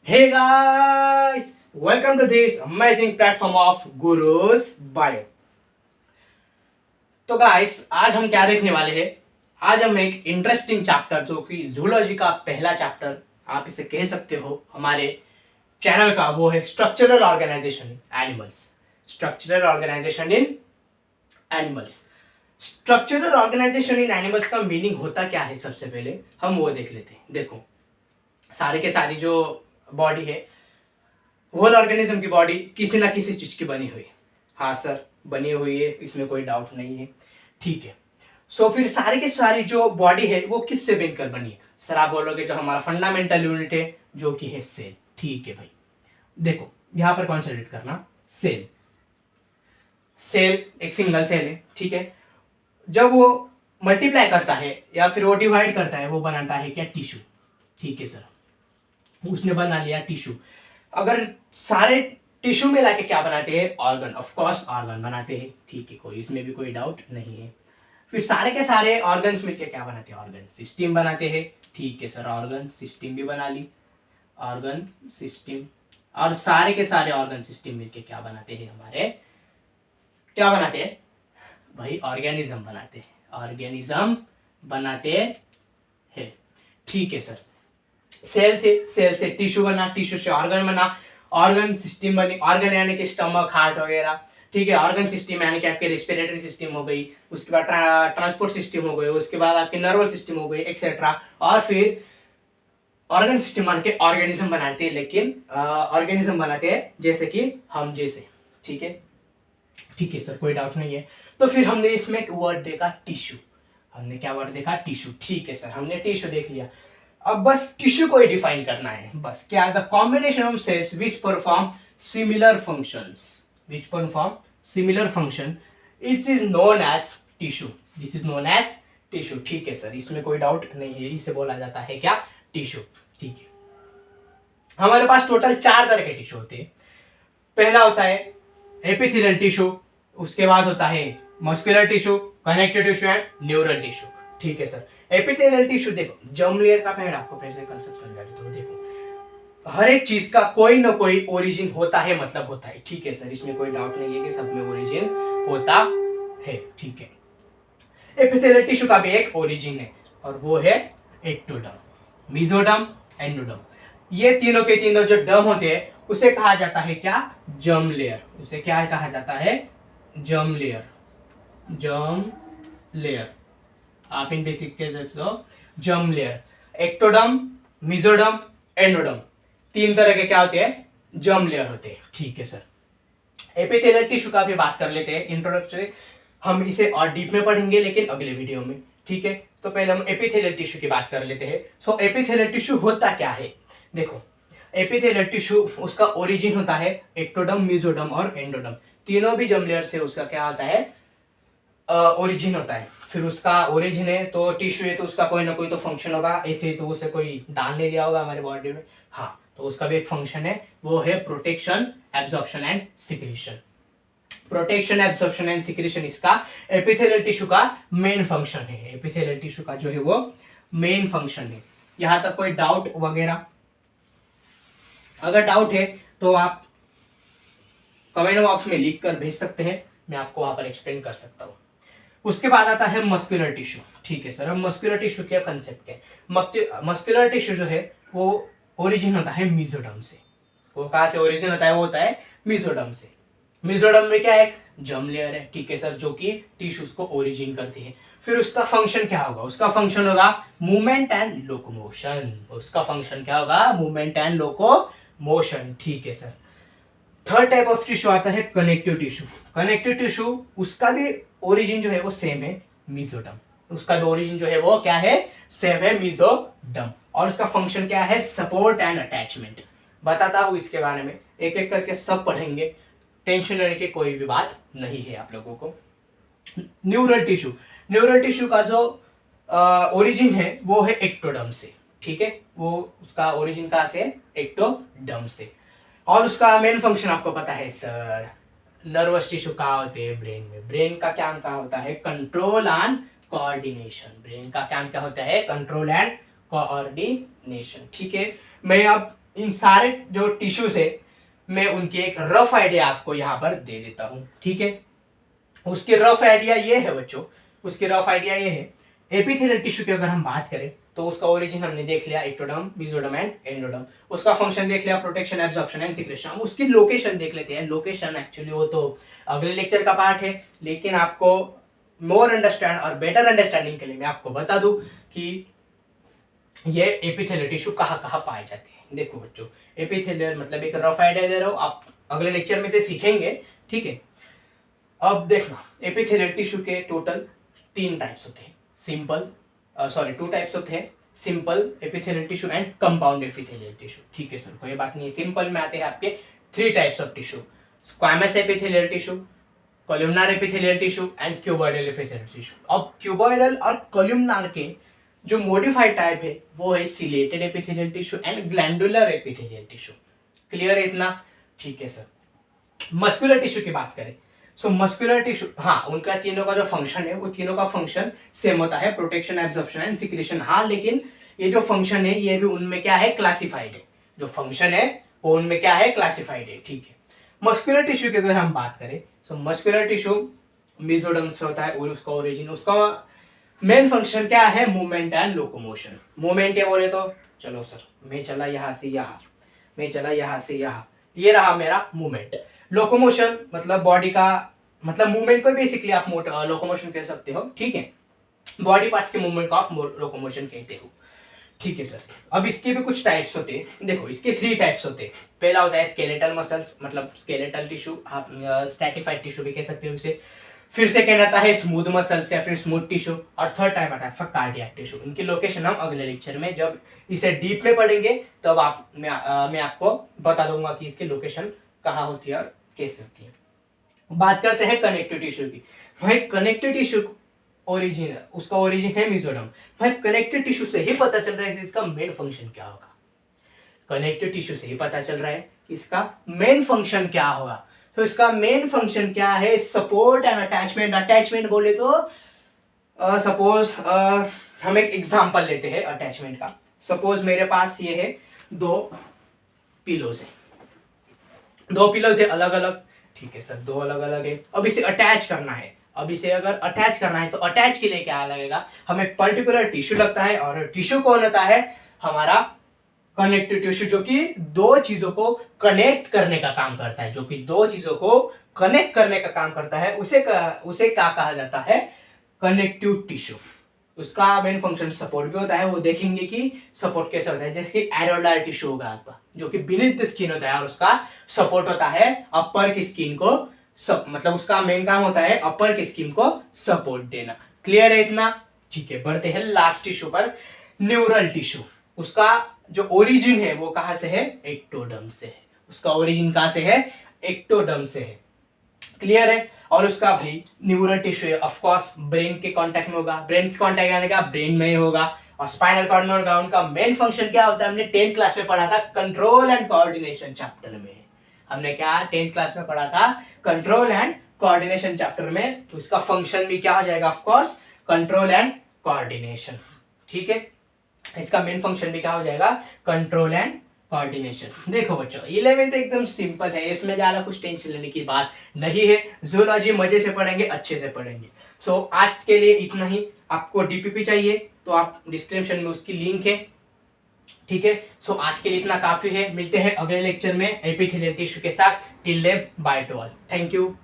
Hey guys, welcome to this amazing platform of Guru's Bio. तो guys आज हम क्या देखने वाले हैं। आज हम एक इंटरेस्टिंग चैप्टर जो कि जूलॉजी का पहला चैप्टर आप इसे कह सकते हो हमारे चैनल का, वो है स्ट्रक्चरल ऑर्गेनाइजेशन इन एनिमल्स। स्ट्रक्चरल ऑर्गेनाइजेशन इन एनिमल्स। स्ट्रक्चरल ऑर्गेनाइजेशन इन एनिमल्स का मीनिंग होता क्या है, सबसे पहले हम वो देख लेते हैं। देखो, सारे के सारी जो बॉडी है, होल ऑर्गेनिज्म की बॉडी किसी ना किसी चीज की बनी हुई है। हाँ सर, बनी हुई है, इसमें कोई डाउट नहीं है, ठीक है। सो फिर सारी की सारी जो बॉडी है वो किससे बनकर बनी है? सर आप बोलोगे जो हमारा फंडामेंटल यूनिट है जो कि है सेल। ठीक है भाई, देखो यहां पर कॉन्सेंट्रेट करना। सेल, सेल एक सिंगल सेल है, ठीक है। जब वो मल्टीप्लाई करता है या फिर वो डिवाइड करता है, वो बनाता है क्या? टिश्यू। ठीक है सर, उसने बना लिया टिश्यू। अगर सारे टिश्यू में लाके क्या बनाते हैं? ऑर्गन। ऑफ कोर्स ऑर्गन बनाते हैं, ठीक है, कोई इसमें भी कोई डाउट नहीं है। फिर सारे के सारे ऑर्गन्स मिलके क्या बनाते हैं? ऑर्गन सिस्टम बनाते हैं, ठीक है सर। ऑर्गन सिस्टम भी बना ली, ऑर्गन सिस्टम। और सारे के सारे ऑर्गन सिस्टम मिलके क्या बनाते हैं? हमारे क्या बनाते हैं भाई? ऑर्गेनिज्म बनाते हैं, ऑर्गेनिज्म बनाते हैं, ठीक है सर। सेल थे, सेल से टिश्यू बना, टिश्यू से ऑर्गन बना, ऑर्गन सिस्टम बनी। ऑर्गन यानी कि स्टमक, हार्ट वगैरह, ठीक है। ऑर्गन सिस्टम यानी कि आपके रेस्पिरेटरी सिस्टम हो गई, उसके बाद ट्रांसपोर्ट सिस्टम हो गई, उसके बाद आपके नर्वल सिस्टम हो गई, एक्सेट्रा। और फिर ऑर्गन सिस्टम मान के ऑर्गेनिज्म बनाते हैं, लेकिन ऑर्गेनिज्म बनाते हैं जैसे कि हम जैसे, ठीक है। ठीक है सर, कोई डाउट नहीं है। तो फिर हमने इसमें एक वर्ड देखा, टिश्यू। हमने क्या वर्ड देखा? टिश्यू। ठीक है सर, हमने टिश्यू देख लिया। अब बस टिश्यू को ही डिफाइन करना है। बस क्या? The combination of cells which perform similar functions, which perform similar function, it is known as tissue. This is known as tissue, ठीक है सर, इसमें कोई डाउट नहीं है। इसे बोला जाता है क्या? टिश्यू, ठीक है। हमारे पास टोटल 4 तरह के टिश्यू होते हैं। पहला होता है एपिथेलियल टिश्यू, उसके बाद होता है muscular tissue, connective tissue and neural tissue, ठीक है सर। एपिथेलियल टिश्यू, देखो जर्म लेयर का मैं आपको पहले कंसेप्ट समझा देता हूं। देखो, हर एक चीज का कोई ना कोई ओरिजिन होता है, मतलब होता है, ठीक है सर, इसमें कोई डाउट नहीं है कि सब में ओरिजिन होता है, ठीक है। एपिथेलियल टिश्यू का भी एक ओरिजिन है और वो है एक्टोडर्म, मेसोडर्म, एंडोडर्म। ये तीनों के तीनों जो डर्म होते हैं उसे कहा जाता है क्या? Germ layer. उसे क्या कहा जाता है? Germ layer, germ layer. आप इन बेसिक कह सकते हो germ layer. Ectoderm, mesoderm, endoderm, 3 तरह के क्या होते हैं? जर्म लेयर होते हैं, ठीक है सर। एपिथेलियल टिश्यू का भी बात कर लेते हैं, इंट्रोडक्टरी। हम इसे और डीप में पढ़ेंगे लेकिन अगले वीडियो में, ठीक है। तो पहले हम एपिथेलियल टिश्यू की बात कर लेते हैं। सो एपिथेलियल टिश्यू होता क्या है? देखो, एपिथेलियल टिश्यू उसका ओरिजिन होता है एक्टोडर्म, मेसोडर्म और एंडोडर्म। तीनों भी जर्म लेयर से उसका क्या होता है? ओरिजिन होता है। फिर उसका ओरिजिन है तो टिश्यू है तो उसका कोई ना कोई तो फंक्शन होगा। ऐसे ही तो उसे कोई दान नहीं दिया होगा हमारे बॉडी में, हाँ, तो उसका भी एक फंक्शन है, वो है protection, absorption and secretion. Protection, absorption and secretion इसका एपिथेलियल टिश्यू का मेन फंक्शन है। एपिथेलियल टिश्यू का जो है वो मेन फंक्शन है। यहां तक कोई डाउट वगैरह? अगर डाउट है तो आप कमेंट बॉक्स में लिख कर भेज सकते हैं, मैं आपको वहां पर एक्सप्लेन कर सकता हूं। उसके बाद आता है मस्कुलर टिश्यू, ठीक है सर। अब मस्कुलर टिश्यू क्या कंसेप्ट है? मस्कुलर टिश्यू जो है वो ओरिजिन होता है मेसोडर्म से। वो कहां से ओरिजिन होता है? वो होता है मेसोडर्म से। मेसोडर्म में क्या है? जर्म लेयर है, ठीक है सर, जो कि टिश्यूज को ओरिजिन करती है। फिर उसका फंक्शन क्या होगा? उसका फंक्शन होगा मूवमेंट एंड लोकोमोशन। उसका फंक्शन क्या होगा? मूवमेंट एंड लोकोमोशन, ठीक है sir. Third type of tissue आता है कनेक्टिव टिश्यू। कनेक्टिव टिश्यू उसका भी ओरिजिन जो है वो सेम है, मेसोडर्म। उसका भी ओरिजिन जो है वो क्या है? सेम है, मेसोडर्म। और उसका फंक्शन क्या है? Support and attachment. बताता हूं इसके बारे में, एक एक करके सब पढ़ेंगे, टेंशन लेने की कोई भी बात नहीं है आप लोगों को। न्यूरल टिश्यू, न्यूरल टिश्यू का जो ओरिजिन है वो है एक्टोडर्म से, ठीक है। वो उसका ओरिजिन कहां से है? एक्टोडर्म से। और उसका मेन फंक्शन आपको पता है सर। नर्वस टिश्यू कहाँ होते हैं? ब्रेन में। ब्रेन का काम क्या होता है? Control and coordination. ब्रेन का काम क्या होता है? कंट्रोल एंड कोऑर्डिनेशन, ठीक है। मैं अब इन सारे जो टिश्यूज है मैं उनकी एक रफ आइडिया आपको यहाँ पर दे देता हूँ, ठीक है। उसकी रफ आइडिया ये है बच्चों, उसकी रफ आइडिया ये है, एपिथेलियल टिश्यू की अगर हम बात करें तो उसका ओरिजिन हमने देख लिया, एक्टोडर्म, मेसोडर्म एंड एंडोडर्म। उसका फंक्शन देख लिया, प्रोटेक्शन, एब्जॉर्प्शन एंड सिक्रेशन। हम उसकी लोकेशन देख लेते हैं। लोकेशन एक्चुअली वो तो अगले लेक्चर का पार्ट है, लेकिन आपको मोर अंडरस्टैंड और बेटर अंडरस्टैंडिंग के लिए मैं आपको बता दूं कि ये एपिथेलियल टिश्यू कहाँ कहाँ पाए जाते हैं। देखो बच्चों, एपिथेलियल मतलब एक रफ आइडिया दे रहा हूँ, आप अगले लेक्चर में से सीखेंगे, ठीक है। अब देखना, एपिथेलियल टिश्यू के टोटल 3 टाइप्स होते हैं, टू टाइप्स होते हैं, simple epithelial tissue and compound epithelial tissue, ठीक है सर, कोई बात नहीं है। सिंपल में आते हैं आपके 3 types of tissue, squamous epithelial tissue, columnar epithelial tissue and cuboidal epithelial tissue. अब क्यूबॉइडल और कोलुमनार के जो मॉडिफाइड टाइप है वो है chelated epithelial tissue and glandular epithelial tissue. Clear है इतना, ठीक है सर। मस्कुलर टिश्यू की बात करें, सो मस्कुलर टिश्यू, हाँ, उनका तीनों का जो फंक्शन है वो तीनों का फंक्शन सेम होता है, प्रोटेक्शन, एब्जॉर्प्शन एंड सिक्रेशन। हाँ, लेकिन ये जो फंक्शन है ये भी उनमें क्या है, क्लासिफाइड है। जो फंक्शन है वो उनमें क्या है, क्लासिफाइड है, ठीक है। मस्कुलर टिश्यू की अगर हम बात करें, सो मस्कुलर टिश्यू मेसोडर्म से होता है और उसका ओरिजिन, उसका मेन फंक्शन क्या है, मूवमेंट एंड लोकोमोशन। मूवमेंट ये बोले तो चलो सर, मैं चला यहाँ से यहाँ, मैं चला यहाँ से यहाँ, ये रहा मेरा मूवमेंट। लोकोमोशन मतलब बॉडी का, मतलब मूवमेंट को बेसिकली आप लोकोमोशन कह सकते हो, ठीक है। बॉडी पार्ट्स के मूवमेंट को आप लोकोमोशन कहते हो, ठीक है सर। अब इसके भी कुछ टाइप्स होते हैं, देखो इसके 3 टाइप्स होते हैं। पहला होता है स्केलेटल मसल्स, मतलब स्केलेटल टिश्यू, आप स्टैटिफाइड टिश्यू भी कह सकते हो इसे। फिर सेकेंड आता है स्मूथ मसल्स या फिर स्मूथ टिश्यू, और थर्ड टाइप आता है कार्डियक टिश्यू। इनकी लोकेशन हम अगले लेक्चर में जब इसे डीप में पढ़ेंगे तब मैं आपको बता दूंगा कि इसकी लोकेशन कहाँ होती है और कैसे होती है। बात करते हैं कनेक्टिव टिश्यू की। भाई कनेक्टिव टिश्यू ओरिजिन, उसका ओरिजिन है मेसोडर्म। भाई कनेक्टिव टिश्यू से ही पता चल रहा है कि इसका मेन फंक्शन क्या होगा। कनेक्टिव टिश्यू से ही पता चल रहा है कि इसका मेन फंक्शन क्या होगा। तो इसका मेन फंक्शन क्या है, सपोर्ट एंड अटैचमेंट। अटैचमेंट बोले तो सपोज हम एक एग्जांपल लेते हैं अटैचमेंट का। सपोज मेरे पास ये है 2 पिलोज है, 2 पिलोज है अलग अलग, ठीक है सर, 2 अलग अलग है। अब इसे अटैच करना है, अब इसे अगर अटैच करना है तो अटैच के लिए क्या लगेगा, हमें पर्टिकुलर टिश्यू लगता है, और टिश्यू कौन होता है, हमारा कनेक्टिव टिश्यू, जो कि 2 चीजों को कनेक्ट करने का काम करता है, जो कि 2 चीजों को कनेक्ट करने का काम करता है, उसे क्या कहा जाता है, कनेक्टिव टिश्यू। उसका मेन फंक्शन सपोर्ट भी होता है, वो देखेंगे कि सपोर्ट कैसे होता है। जैसे कि एरोलार टिश्यू होगा आपका, जो कि बिनीथ द स्किन होता है, और उसका सपोर्ट होता है अपर की स्किन को, मतलब उसका मेन काम होता है अपर की स्किन को सपोर्ट देना। क्लियर है इतना, ठीक है। बढ़ते हैं लास्ट टिश्यू पर, न्यूरल टिश्यू। उसका जो ओरिजिन है वो कहां से है, एक्टोडर्म से है। उसका ओरिजिन कहां से है, एक्टोडर्म से है। क्लियर है। और उसका भाई न्यूरल टिश्यू है, ऑफ कोर्स ब्रेन के कांटेक्ट में होगा, ब्रेन के कांटेक्ट आने का ब्रेन में ही होगा, और स्पाइनल कॉर्ड में होगा। उनका मेन फंक्शन क्या होता है, हमने 10th क्लास में पढ़ा था, कंट्रोल एंड कोऑर्डिनेशन चैप्टर में। हमने क्या 10th क्लास में पढ़ा था, कंट्रोल एंड कोऑर्डिनेशन चैप्टर में। तो इसका फंक्शन भी क्या हो जाएगा, of course control and coordination, ठीक है। इसका मेन फंक्शन भी क्या हो जाएगा, कंट्रोल एंड कोऑर्डिनेशन। देखो बच्चों, 11th एकदम सिंपल है, इसमें ज्यादा कुछ टेंशन लेने की बात नहीं है। जूलॉजी मजे से पढ़ेंगे, अच्छे से पढ़ेंगे। सो आज के लिए इतना ही। आपको डीपीपी चाहिए तो आप डिस्क्रिप्शन में उसकी लिंक है, ठीक है। सो आज के लिए इतना काफी है। मिलते हैं अगले लेक्चर में एपिथेलियल टिश्यू के साथ। Till then bye to all, thank you.